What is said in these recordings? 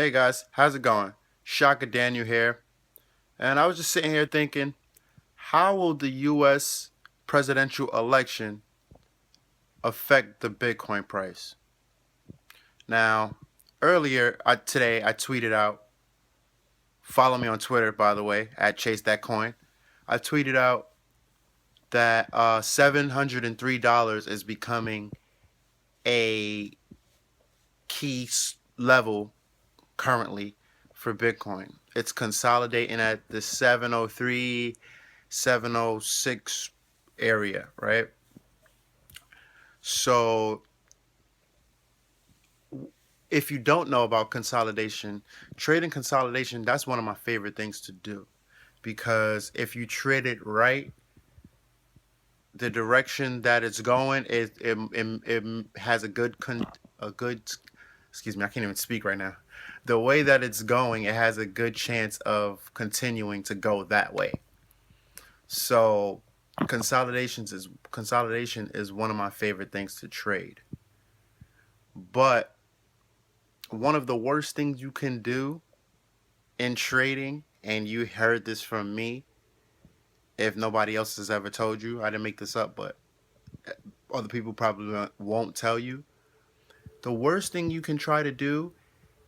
Hey guys, how's it going? Shaka Daniel here. And I was just sitting here thinking, how will the US presidential election affect the Bitcoin price? Now, earlier today I tweeted out, follow me on Twitter by the way, at Chase That Coin. I tweeted out that $703 is becoming a key level currently for Bitcoin. It's consolidating at the 703, 706 area, right? So if you don't know about consolidation, trading consolidation, that's one of my favorite things to do because if you trade it right, the direction that it's going it has a good excuse me, I can't even speak right now. The way that it's going, it has a good chance of continuing to go that way. So consolidation is one of my favorite things to trade. But one of the worst things you can do in trading, and you heard this from me, if nobody else has ever told you, I didn't make this up, but other people probably won't tell you. The worst thing you can try to do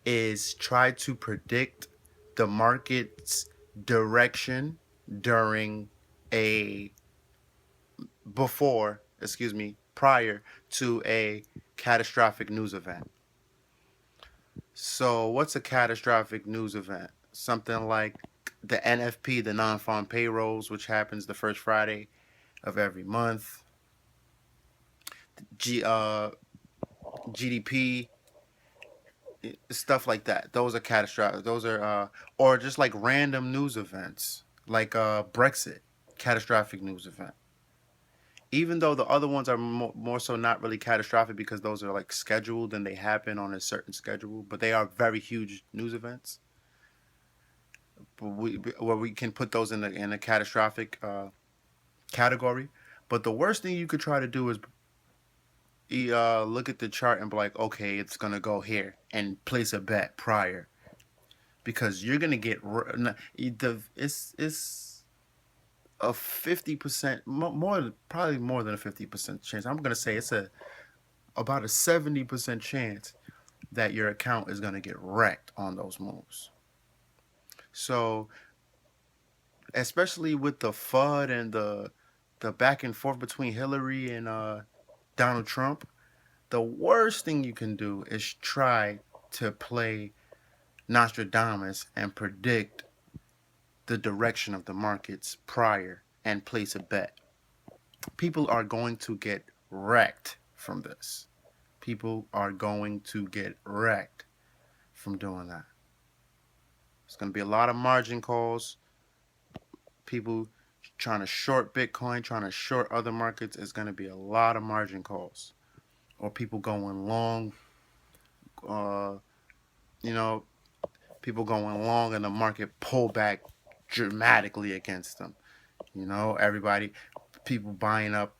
is try to predict the market's direction during a prior to a catastrophic news event. So, what's a catastrophic news event? Something like the NFP, the non-farm payrolls, which happens the first Friday of every month. G, uh, GDP, stuff like that. Those are catastrophic. Those are, or just like random news events, like Brexit, catastrophic news event. Even though the other ones are more so not really catastrophic because those are like scheduled and they happen on a certain schedule, but they are very huge news events. Where we can put those in a catastrophic category. But the worst thing you could try to do is look at the chart and be like, okay, it's gonna go here, and place a bet prior because you're gonna get it's a 50% more, probably more than a 50% chance. I'm gonna say it's about a 70% chance that your account is gonna get wrecked on those moves. So especially with the FUD and the back and forth between Hillary and Donald Trump, the worst thing you can do is try to play Nostradamus and predict the direction of the markets prior and place a bet. People are going to get wrecked from this. People are going to get wrecked from doing that. It's going to be a lot of margin calls. People trying to short Bitcoin, trying to short other markets, is going to be a lot of margin calls. Or people going long, uh, you know, people going long and the market pull back dramatically against them. Everybody, people buying up,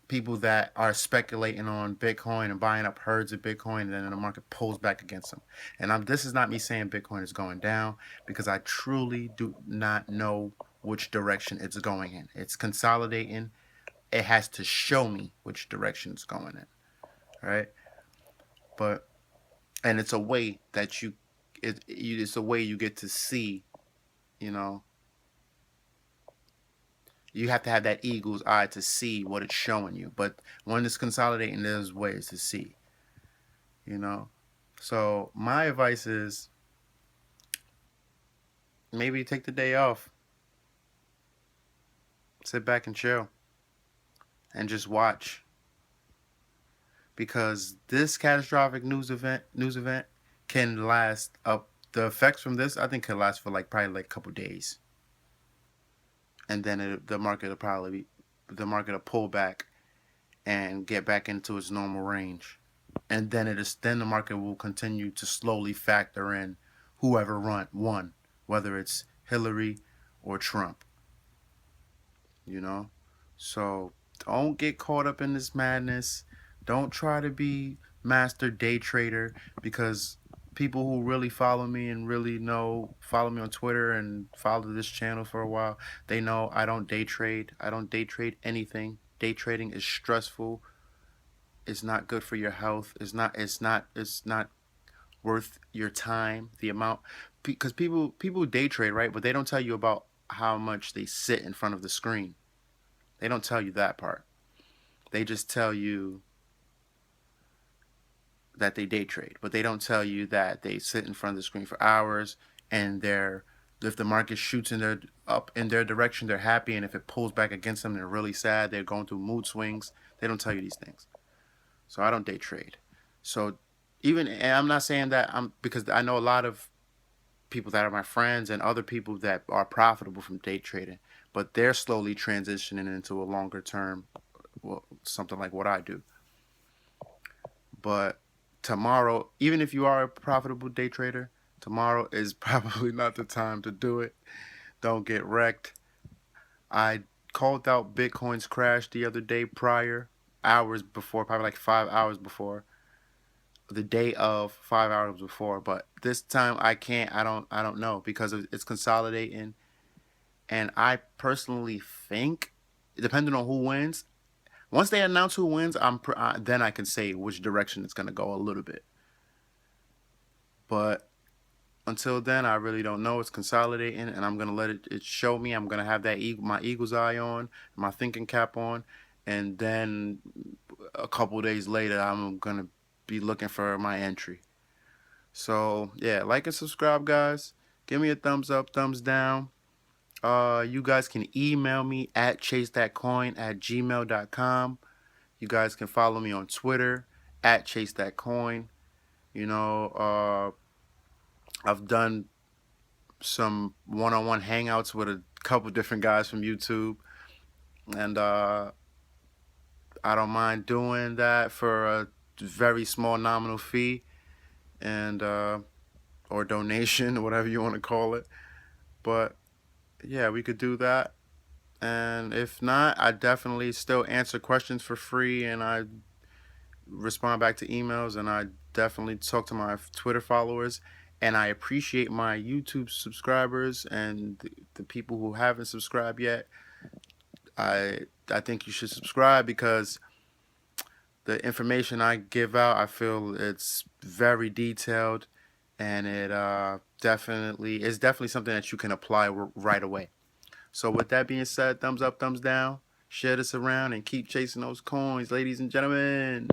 people that are speculating on Bitcoin and buying up herds of Bitcoin, and then the market pulls back against them. And this is not me saying Bitcoin is going down because I truly do not know which direction it's going in. It's consolidating. It has to show me which direction it's going in, right? But and it's a way that it's a way you get to see, you know, you have to have that eagle's eye to see what it's showing you. But when it's consolidating, there's ways to see, you know. So my advice is maybe take the day off, sit back and chill, and just watch. Because this catastrophic news event can last up. The effects from this, I think, could last for like probably like a couple days, and then the market will pull back and get back into its normal range. And then the market will continue to slowly factor in whoever won, whether it's Hillary or Trump, you know? So don't get caught up in this madness. Don't try to be master day trader because people who really follow me and really know follow me on Twitter and follow this channel for a while, they know I don't day trade. I don't day trade anything. Day trading is stressful. It's not good for your health. It's not worth your time. The amount, because people day trade, right? But they don't tell you about how much they sit in front of the screen. They don't tell you that part. They just tell you that they day trade, but they don't tell you that they sit in front of the screen for hours, and they're, if the market shoots in their up in their direction, they're happy, and if it pulls back against them, they're really sad. They're going through mood swings. They don't tell you these things. So I don't day trade. So even, and I'm not saying that I'm, because I know a lot of people that are my friends and other people that are profitable from day trading, but they're slowly transitioning into a longer term, well, something like what I do. But tomorrow, even if you are a profitable day trader, tomorrow is probably not the time to do it. Don't get wrecked. I called out Bitcoin's crash the other day prior, hours before, probably like 5 hours before, the day of 5 hours before. But this time I can't. I don't know because it's consolidating, and I personally think, depending on who wins, once they announce who wins, then I can say which direction it's gonna go a little bit. But until then, I really don't know. It's consolidating, and I'm gonna let it show me. I'm gonna have that my eagle's eye on, my thinking cap on, and then a couple days later, I'm gonna be looking for my entry. So yeah, like and subscribe, guys. Give me a thumbs up, thumbs down. You guys can email me at chasethatcoin@gmail.com. You guys can follow me on Twitter at chasethatcoin. You know, I've done some one-on-one hangouts with a couple different guys from YouTube, and I don't mind doing that for a very small nominal fee, and or donation, whatever you want to call it. But yeah, we could do that. And if not, I definitely still answer questions for free, and I respond back to emails, and I definitely talk to my Twitter followers, and I appreciate my YouTube subscribers and the people who haven't subscribed yet. I think you should subscribe because the information I give out, I feel it's very detailed, and it definitely is definitely something that you can apply right away. So with that being said, thumbs up, thumbs down, share this around, and keep chasing those coins, ladies and gentlemen.